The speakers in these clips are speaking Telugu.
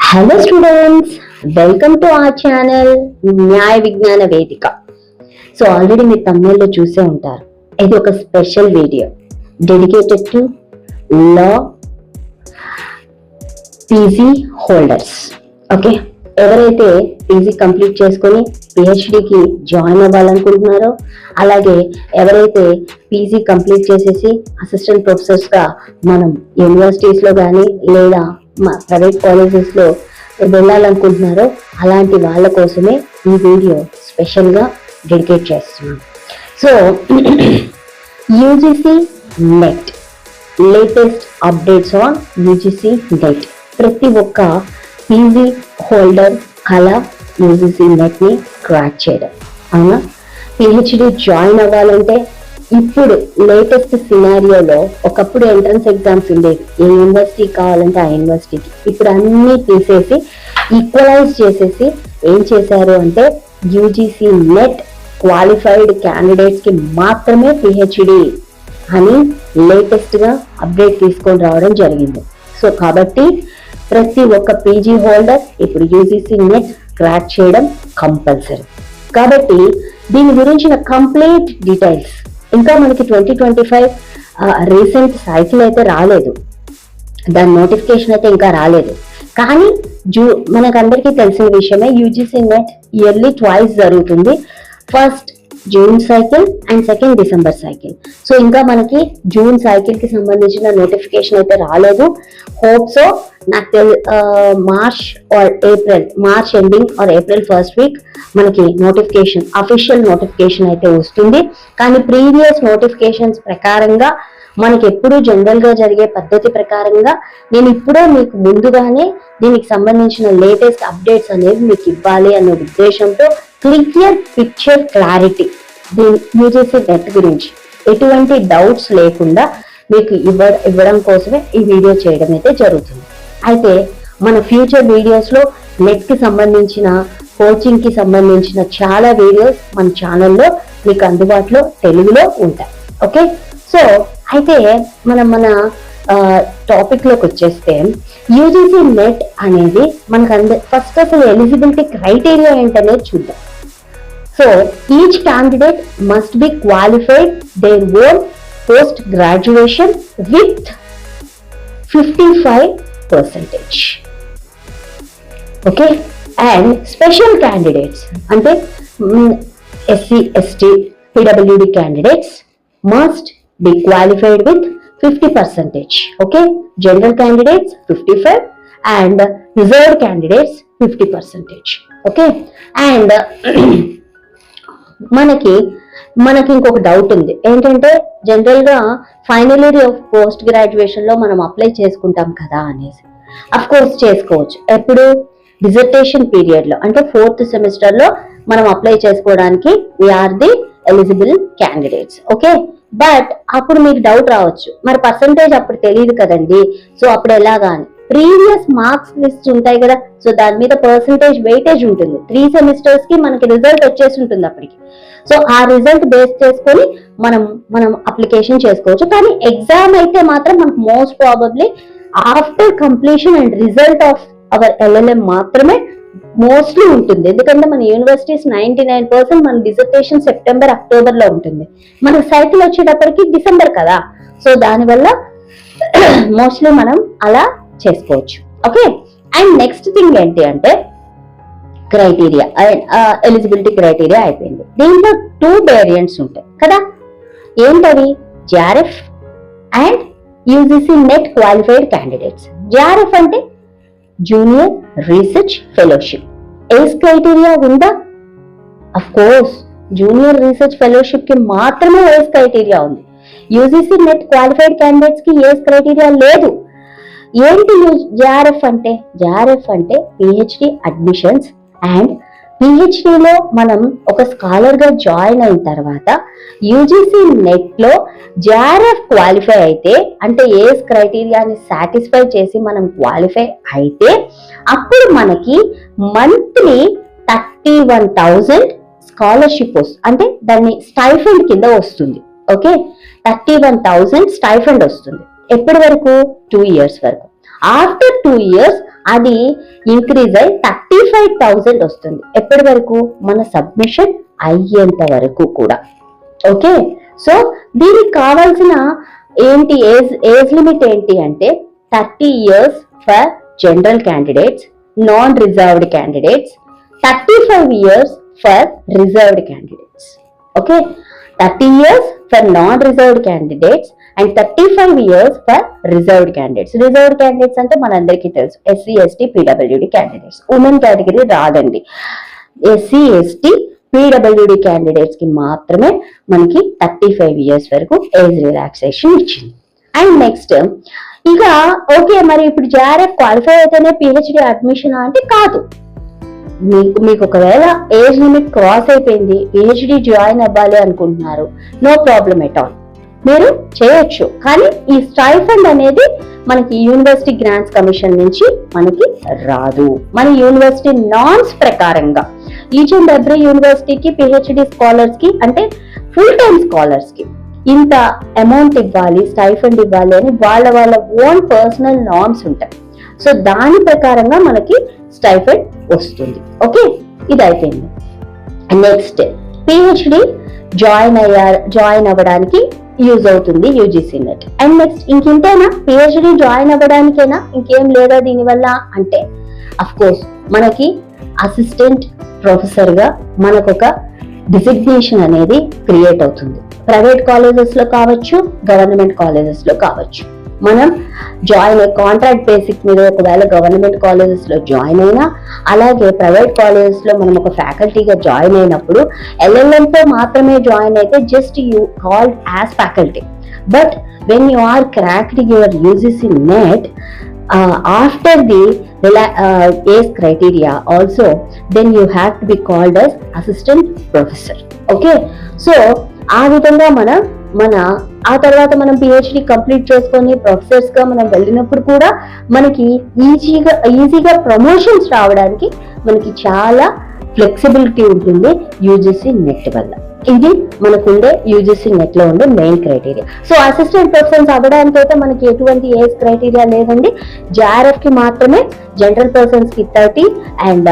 Hello students, welcome to our channel న్యాయ విజ్ఞాన వేదిక. సో ఆల్రెడీ మీరు తమిళలో చూసే ఉంటారు. ఇది ఒక special video dedicated to law PG holders. Okay, ఎవరైతే పీజీ కంప్లీట్ చేసుకొని పిహెచ్డికి జాయిన్ అవ్వాలనుకుంటున్నారో, అలాగే ఎవరైతే పీజీ కంప్లీట్ చేసేసి అసిస్టెంట్ ప్రొఫెసర్స్గా మనం యూనివర్సిటీస్లో కానీ లేదా మా ప్రైవేట్ కాలేజెస్లో వెళ్ళాలనుకుంటున్నారో అలాంటి వాళ్ళ కోసమే ఈ వీడియో స్పెషల్గా డెడికేట్ చేస్తున్నాం. So UGC net latest updates on UGC net. ప్రతి ఒక్క పీజీ హోల్డర్ కళ యూజీసీ నెట్ని క్రాక్ చేయడం. అవునా, పిహెచ్డి జాయిన్ అవ్వాలంటే ఇప్పుడు లేటెస్ట్ సినారియోలో ఒకప్పుడు ఎంట్రన్స్ ఎగ్జామ్స్ ఉండేవి, ఏ యూనివర్సిటీ కావాలంటే ఆ యూనివర్సిటీకి. ఇప్పుడు అన్నీ తీసేసి ఈక్వలైజ్ చేసేసి ఏం చేశారు అంటే యూజీసీ నెట్ క్వాలిఫైడ్ క్యాండిడేట్స్ కి మాత్రమే పిహెచ్డి అని లేటెస్ట్ గా అప్డేట్ తీసుకొని రావడం జరిగింది. సో కాబట్టి ప్రతి ఒక్క పీజీ హోల్డర్ ఇప్పుడు యూజీసీ నెట్ క్రాక్ చేయడం కంపల్సరీ. కాబట్టి దీని గురించిన కంప్లీట్ డీటెయిల్స్ ఇంకా మనకి 2025 రీసెంట్ సైకిల్ అయితే రాలేదు, దాని నోటిఫికేషన్ అయితే ఇంకా రాలేదు. కానీ మనకందరికీ తెలిసిన విషయమే యూజీసీ నెట్ ఇయర్లీ ట్వైస్ జరుగుతుంది. First June cycle and second December cycle. So ఇంకా మనకి జూన్ సైకిల్ కి సంబంధించిన నోటిఫికేషన్ అయితే రాలేదు. హోప్ సో నాకు March ending or April first week మనకి నోటిఫికేషన్, అఫీషియల్ నోటిఫికేషన్ అయితే వస్తుంది. కానీ ప్రీవియస్ నోటిఫికేషన్స్ ప్రకారంగా మనకి ఎప్పుడు జనరల్ గా జరిగే పద్ధతి ప్రకారంగా నేను ఇప్పుడే మీకు ముందుగానే దీనికి సంబంధించిన లేటెస్ట్ అప్డేట్స్ అనేవి మీకు ఇవ్వాలి అనే ఉద్దేశంతో క్లియర్ పిక్చర్ క్లారిటీ దీని యూజీసీ నెట్ గురించి ఎటువంటి డౌట్స్ లేకుండా మీకు ఇవ్వడం కోసమే ఈ వీడియో చేయడం అయితే జరుగుతుంది. అయితే మన ఫ్యూచర్ వీడియోస్ లో నెట్ కి సంబంధించిన, కోచింగ్ కి సంబంధించిన చాలా వీడియోస్ మన ఛానల్లో మీకు అందుబాటులో తెలుగులో ఉంటాయి. ఓకే, సో అయితే మన టాపిక్ లోకి వచ్చేస్తే యూజీసీ నెట్ అనేది మనకు ఫస్ట్ అసలు ఎలిజిబిలిటీ క్రైటీరియా ఏంటనేది చూద్దాం. So each candidate must be qualified their own post graduation with 55%. Okay, and special candidates అంటే SC ST PWD candidates must be qualified with 50%. Okay, general candidates 55 and reserved candidates 50%. Okay, and మనకి ఇంకొక డౌట్ ఉంది ఏంటంటే జనరల్ గా final year of post graduation లో మనం అప్లై చేసుకుంటాం కదా అనేసి. అఫ్ కోర్స్ చేసుకోవచ్చు. ఎప్పుడు? డిజర్టేషన్ పీరియడ్ లో, అంటే 4th సెమిస్టర్ లో మనం అప్లై చేసుకోవడానికి we are the eligible candidates. Okay, but అప్పుడు మీకు డౌట్ రావచ్చు, మరి పర్సంటేజ్ అప్పుడు తెలియదు కదండి, సో అప్పుడు ఎలాగా అని. ప్రీవియస్ మార్క్స్ లిస్ట్ ఉంటాయి కదా, సో దాని మీద పర్సంటేజ్ వెయిటేజ్ ఉంటుంది. 3 సెమిస్టర్స్ కి మనకి రిజల్ట్ వచ్చేసి ఉంటుంది అప్పటికి. సో ఆ రిజల్ట్ బేస్ చేసుకొని మనం అప్లికేషన్ చేసుకోవచ్చు. కానీ ఎగ్జామ్ అయితే మాత్రం మనకు most probably after completion and result of our LLM మాత్రమే మోస్ట్లీ ఉంటుంది. ఎందుకంటే మన యూనివర్సిటీస్ 99% మన డిజర్టేషన్ సెప్టెంబర్ అక్టోబర్ లో ఉంటుంది, మన సైకిల్ వచ్చేటప్పటికి డిసెంబర్ కదా. సో దానివల్ల మోస్ట్లీ మనం అలా చేసుకోవచ్చు. ఓకే, అండ్ నెక్స్ట్ థింగ్ ఏంటి అంటే క్రైటీరియా, ఎలిజిబిలిటీ క్రైటీరియా అయిపోయింది. దీంట్లో 2 వేరియంట్స్ ఉంటాయి కదా. ఏంటవి? JRF and UGC NET qualified candidates. JRF అంటే junior research fellowship. Age criteria ఉందా? Of course junior research fellowship కి మాత్రమే ఏజ్ క్రైటీరియా ఉంది. యూజీసీ నెట్ క్వాలిఫైడ్ క్యాండిడేట్స్ కి ఏజ్ క్రైటీరియా లేదు. ఏంటి జేఆర్ఎఫ్ అంటే? జేఆర్ఎఫ్ అంటే పిహెచ్డి అడ్మిషన్స్. అండ్ పిహెచ్డిలో మనం ఒక స్కాలర్ గా జాయిన్ అయిన తర్వాత యూజీసీ నెట్ లో జేఆర్ఎఫ్ క్వాలిఫై అయితే, అంటే ఏజ్ క్రైటీరియాని సాటిస్ఫై చేసి మనం క్వాలిఫై అయితే అప్పుడు మనకి మంత్లీ 31,000 స్కాలర్షిప్ వస్తుంది. అంటే దాన్ని స్టైఫండ్ కింద వస్తుంది. ఓకే, 31,000 స్టైఫండ్ వస్తుంది. ఎప్పటి వరకు? 2 years వరకు. ఆఫ్టర్ 2 years అది ఇంక్రీజ్ అయి 35,000 వస్తుంది. ఎప్పటి వరకు? మన సబ్మిషన్ అయ్యేంత వరకు కూడా. ఓకే, సో దీనికి కావాల్సిన ఏంటి ఏజ్ లిమిట్ ఏంటి అంటే 30 years for general candidates, non reserved candidates, 35 years for reserved candidates. Okay, 30 years for non reserved candidates and 35 years for reserved candidates. Reserved candidates అంటే మనందరికీ తెలుసు SC, ST, PWD candidates. Women category రాదండి. ఎస్సీ, ఎస్టీ, పీడబ్ల్యూడి క్యాండిడేట్స్ కి మాత్రమే మనకి 35 years వరకు ఏజ్ రిలాక్సేషన్ ఇచ్చింది. అండ్ నెక్స్ట్ ఇక ఓకే, మరి ఇప్పుడు జేఆర్ఎఫ్ క్వాలిఫై అయితేనే పిహెచ్డి అడ్మిషన్ అంటే కాదు. మీకు ఒకవేళ ఏజ్ లిమిట్ క్రాస్ అయిపోయింది, పిహెచ్డి జాయిన్ అవ్వాలి అనుకుంటున్నారు, నో ప్రాబ్లం ఎట్ ఆల్, మీరు చేయొచ్చు. కానీ ఈ స్టైఫండ్ అనేది మనకి యూనివర్సిటీ గ్రాంట్స్ కమిషన్ నుంచి మనకి రాదు. మన యూనివర్సిటీ నార్మ్స్ ప్రకారంగా ఈచ్ అండ్ ఎవ్రీ యూనివర్సిటీకి పిహెచ్డి స్కాలర్స్ కి అంటే ఫుల్ టైమ్ స్కాలర్స్ కి ఇంత అమౌంట్ ఇవ్వాలి, స్టైఫండ్ ఇవ్వాలి అని వాళ్ళ ఓన్ పర్సనల్ నార్మ్స్ ఉంటాయి. సో దాని ప్రకారంగా మనకి స్టైఫండ్ వస్తుంది. ఓకే, ఇది అయిపోయింది. నెక్స్ట్ పిహెచ్డి జాయిన్ అవ్వడానికి యూజ్ అవుతుంది యూజీసీ నెట్. అండ్ నెక్స్ట్ ఇంకేనా పిహెచ్డి జాయిన్ అవ్వడానికైనా, ఇంకేం లేదా దీనివల్ల అంటే అఫ్ కోర్స్ మనకి అసిస్టెంట్ ప్రొఫెసర్ గా మనకొక డిజిగ్నేషన్ అనేది క్రియేట్ అవుతుంది. ప్రైవేట్ కాలేజెస్ లో కావచ్చు, గవర్నమెంట్ కాలేజెస్ లో కావచ్చు. మనం కాంట్రాక్ట్ బేసిక్ మీద ఒకవేళ గవర్నమెంట్ కాలేజెస్ లో జాయిన్ అయినా, అలాగే ప్రైవేట్ కాలేజెస్ లో మనం ఒక ఫ్యాకల్టీగా జాయిన్ అయినప్పుడు LLM తో మాత్రమే జాయిన్ అయితే just you called as faculty. But when you are cracked your UGC net after the age criteria also, then you have to be called as assistant professor. Okay, so ఆ విధంగా మన ఆ తర్వాత మనం పిహెచ్డి కంప్లీట్ చేసుకొని ప్రొఫెసర్స్ గా మనం వెళ్ళినప్పుడు కూడా మనకి ఈజీగా ప్రమోషన్స్ రావడానికి మనకి చాలా ఫ్లెక్సిబిలిటీ ఉంటుంది యూజీసీ నెట్ వల్ల. ఇది మనకుండే యూజీసీ నెట్ లో ఉండే main criteria. So assistant professors అవ్వడానికి అయితే మనకి ఎటువంటి ఏజ్ క్రైటీరియా లేదండి. జేఆర్ఎఫ్ కి మాత్రమే జనరల్ పర్సన్స్ కి 30 అండ్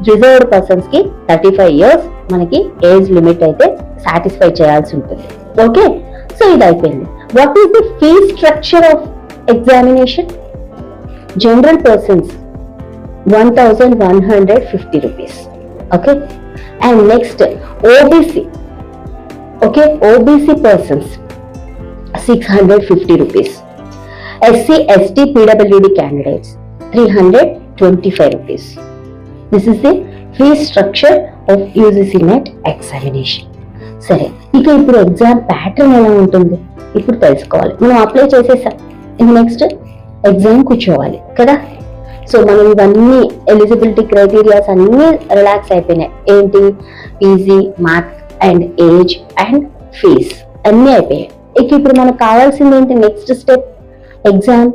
రిజర్వ్డ్ పర్సన్స్ కి 35 years మనకి ఏజ్ లిమిట్ అయితే సాటిస్ఫై చేయాల్సి ఉంటుంది. ఓకే, సో ఇది అయిపోయింది. What is the fee structure of examination? General persons 1,150 rupees. Okay, and next OBC. Okay, OBC persons 650 rupees. SC, ST, PWD candidates 325 rupees. This is the fee structure of UGC net examination. సరే, ఇక ఇప్పుడు ఎగ్జామ్ ప్యాటర్న్ ఎలా ఉంటుంది ఇప్పుడు తెలుసుకోవాలి. మనం అప్లై చేసేసాం, నెక్స్ట్ ఎగ్జామ్ కూర్చోవాలి కదా. సో మనం ఇవన్నీ ఎలిజిబిలిటీ క్రైటీరియాస్ అన్ని రిలాక్స్ అయిపోయినాయి. ఏంటి? PG, math and age and fees అన్నీ అయిపోయాయి. ఇక ఇప్పుడు మనకు కావాల్సింది ఏంటి? నెక్స్ట్ స్టెప్ ఎగ్జామ్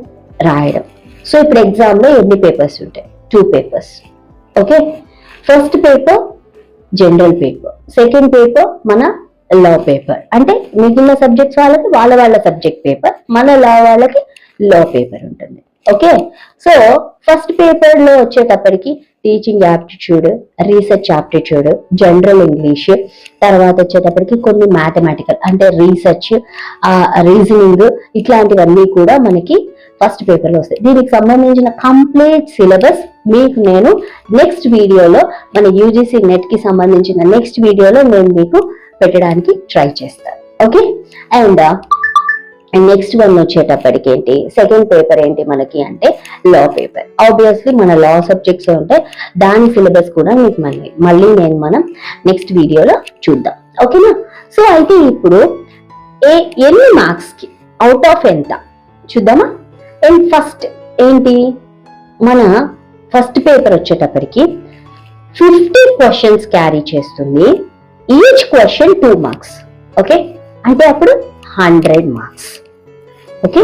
రాయడం. సో ఇప్పుడు ఎగ్జామ్ లో ఎన్ని పేపర్స్ ఉంటాయి? 2 papers. Okay, first paper general paper, second paper మన లా పేపర్. అంటే మిగిలిన సబ్జెక్ట్స్ వాళ్ళకి వాళ్ళ సబ్జెక్ట్ పేపర్, మన లా వాళ్ళకి లా పేపర్ ఉంటుంది. ఓకే, సో ఫస్ట్ పేపర్ లో వచ్చేటప్పటికి teaching aptitude, research aptitude, general English, తర్వాత వచ్చేటప్పటికి కొన్ని మ్యాథమెటికల్ అంటే రీసెర్చ్, రీజనింగ్, ఇట్లాంటివన్నీ కూడా మనకి ఫస్ట్ పేపర్ లో వస్తాయి. దీనికి సంబంధించిన కంప్లీట్ సిలబస్ మీకు నేను నెక్స్ట్ వీడియోలో, మన యూజీసీ నెట్ కి సంబంధించిన నెక్స్ట్ వీడియోలో నేను మీకు పెట్టడానికి ట్రై చేస్తాను. ఓకే, అండ్ నెక్స్ట్ వన్ వచ్చేటప్పటికి ఏంటి? సెకండ్ పేపర్ ఏంటి మనకి అంటే లా పేపర్. ఆబ్వియస్లీ మన లా సబ్జెక్ట్స్ ఉంటాయి, దాని సిలబస్ కూడా మీకు మళ్ళీ మనం నెక్స్ట్ వీడియోలో చూద్దాం. ఓకేనా? సో అయితే ఇప్పుడు ఎన్ని మార్క్స్ కి, అవుట్ ఆఫ్ ఎంత చూద్దామా. అండ్ ఫస్ట్ ఏంటి, మన ఫస్ట్ పేపర్ వచ్చేటప్పటికి 50 questions క్యారీ చేస్తుంది. Each question 2 marks. ఓకే, అంటే అప్పుడు 100 marks. ఓకే,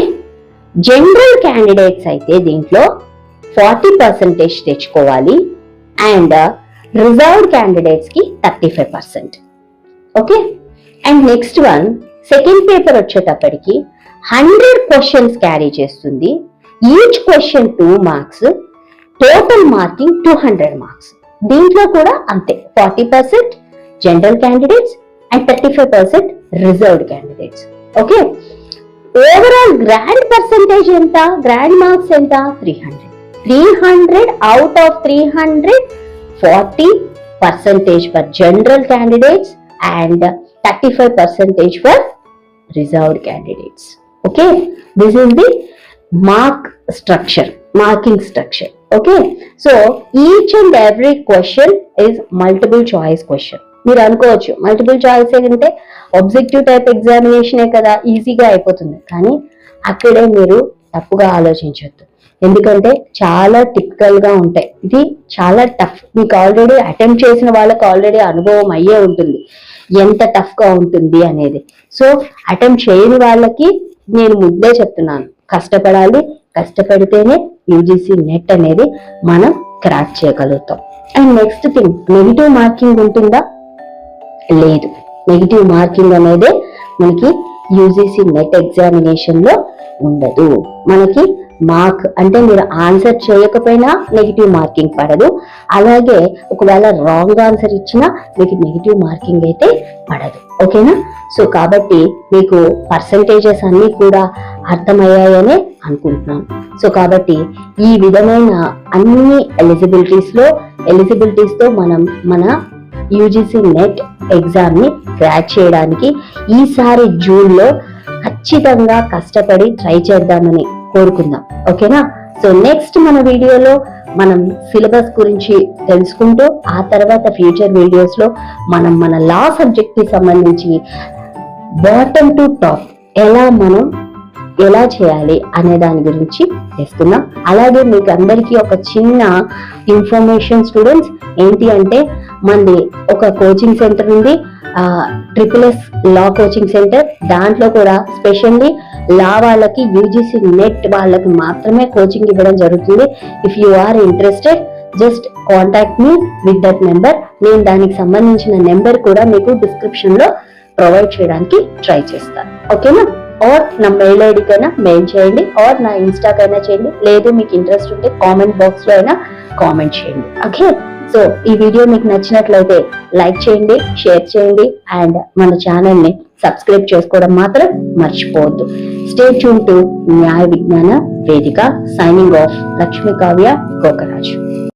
జనరల్ క్యాండిడేట్స్ అయితే దీంట్లో 40% తెచ్చుకోవాలి అండ్ రిజర్వ్డ్ క్యాండిడేట్స్ కి 35%. Okay, and next one second paper వచ్చేటప్పటికి 100 questions క్యారీ చేస్తుంది. Each question 2 marks. Total marking 200 marks. దీంట్లో కూడా అంతే, 40% general candidates and 35% reserved candidates. Okay, overall grand percentage ఎంత, గ్రాండ్ మార్క్స్ ఎంత, 300 out of 300, 40% for general candidates and 35% for reserved candidates. Okay, this is the marking structure. Okay, so each and every question is multiple choice question. మీరు అనుకోవచ్చు మల్టిపుల్ చాయిస్ అంటే ఆబ్జెక్టివ్ టైప్ ఎగ్జామినేషనే కదా, ఈజీగా అయిపోతుంది. కానీ అక్కడే మీరు తప్పుగా ఆలోచించొద్దు, ఎందుకంటే చాలా టిపికల్ గా ఉంటాయి. ఇది చాలా టఫ్. మీకు ఆల్రెడీ అటెంప్ట్ చేసిన వాళ్ళకి ఆల్రెడీ అనుభవం అయ్యే ఉంటుంది ఎంత టఫ్ గా ఉంటుంది అనేది. సో అటెంప్ట్ చేయని వాళ్ళకి నేను ముందే చెప్తున్నాను, కష్టపడాలి. కష్టపడితేనే యూజీసీ నెట్ అనేది మనం క్రాక్ చేయగలుగుతాం. And next thing, negative marking ఉంటుందా? లేదు. నెగిటివ్ మార్కింగ్ అనేది మనకి యూజీసీ నెట్ ఎగ్జామినేషన్ లో ఉండదు. మనకి మార్క్ అంటే మీరు ఆన్సర్ చేయకపోయినా నెగిటివ్ మార్కింగ్ పడదు. అలాగే ఒకవేళ రాంగ్ ఆన్సర్ ఇచ్చినా మీకు నెగిటివ్ మార్కింగ్ అయితే పడదు. ఓకేనా? సో కాబట్టి మీకు పర్సంటేజెస్ అన్ని కూడా అర్థమయ్యాయనే అనుకుంటున్నాను. సో కాబట్టి ఈ విధమైన అన్ని ఎలిజిబిలిటీస్ తో మనం మన యూజీసీ నెట్ ఎగ్జామ్ ని క్రాక్ చేయడానికి ఈసారి జూన్ లో ఖచ్చితంగా కష్టపడి ట్రై చేద్దామని కోరుకుందాం. ఓకేనా? సో నెక్స్ట్ మన వీడియోలో మనం సిలబస్ గురించి తెలుసుకుంటూ ఆ తర్వాత ఫ్యూచర్ వీడియోస్ లో మనం మన లా సబ్జెక్ట్ కి సంబంధించి బాటమ్ టు టాప్ ఎలా చేయాలి అనే దాని గురించి తెలుసుకుందాం. అలాగే మీకు అందరికీ ఒక చిన్న ఇన్ఫర్మేషన్ స్టూడెంట్స్, ఏంటి అంటే మనది ఒక కోచింగ్ సెంటర్ ఉంది, SSS లా కోచింగ్ సెంటర్. దాంట్లో కూడా స్పెషల్లీ లా వాళ్ళకి యూజీసీ నెట్ వాళ్ళకి మాత్రమే కోచింగ్ ఇవ్వడం జరుగుతుంది. If you are interested just contact me with that number. నేను దానికి సంబంధించిన నెంబర్ కూడా మీకు డిస్క్రిప్షన్ లో ప్రొవైడ్ చేయడానికి ట్రై చేస్తాను. ఓకేనా? ఆర్ నా మెయిల్ ఐడికైనా మెయిల్ చేయండి, ఆర్ నా ఇన్స్టాకైనా చేయండి, లేదు మీకు ఇంట్రెస్ట్ ఉంటే కామెంట్ బాక్స్ లో అయినా కామెంట్ చేయండి. ఓకే, సో ఈ వీడియో మీకు నచ్చినట్లయితే లైక్ చేయండి, షేర్ చేయండి అండ్ మన ఛానల్ ని సబ్స్క్రైబ్ చేసుకోవడం మాత్రం మర్చిపోవద్దు. స్టే ట్యూన్ టు న్యాయ విజ్ఞాన వేదిక. Signing off, Lakshmi Kavya Gokaraju.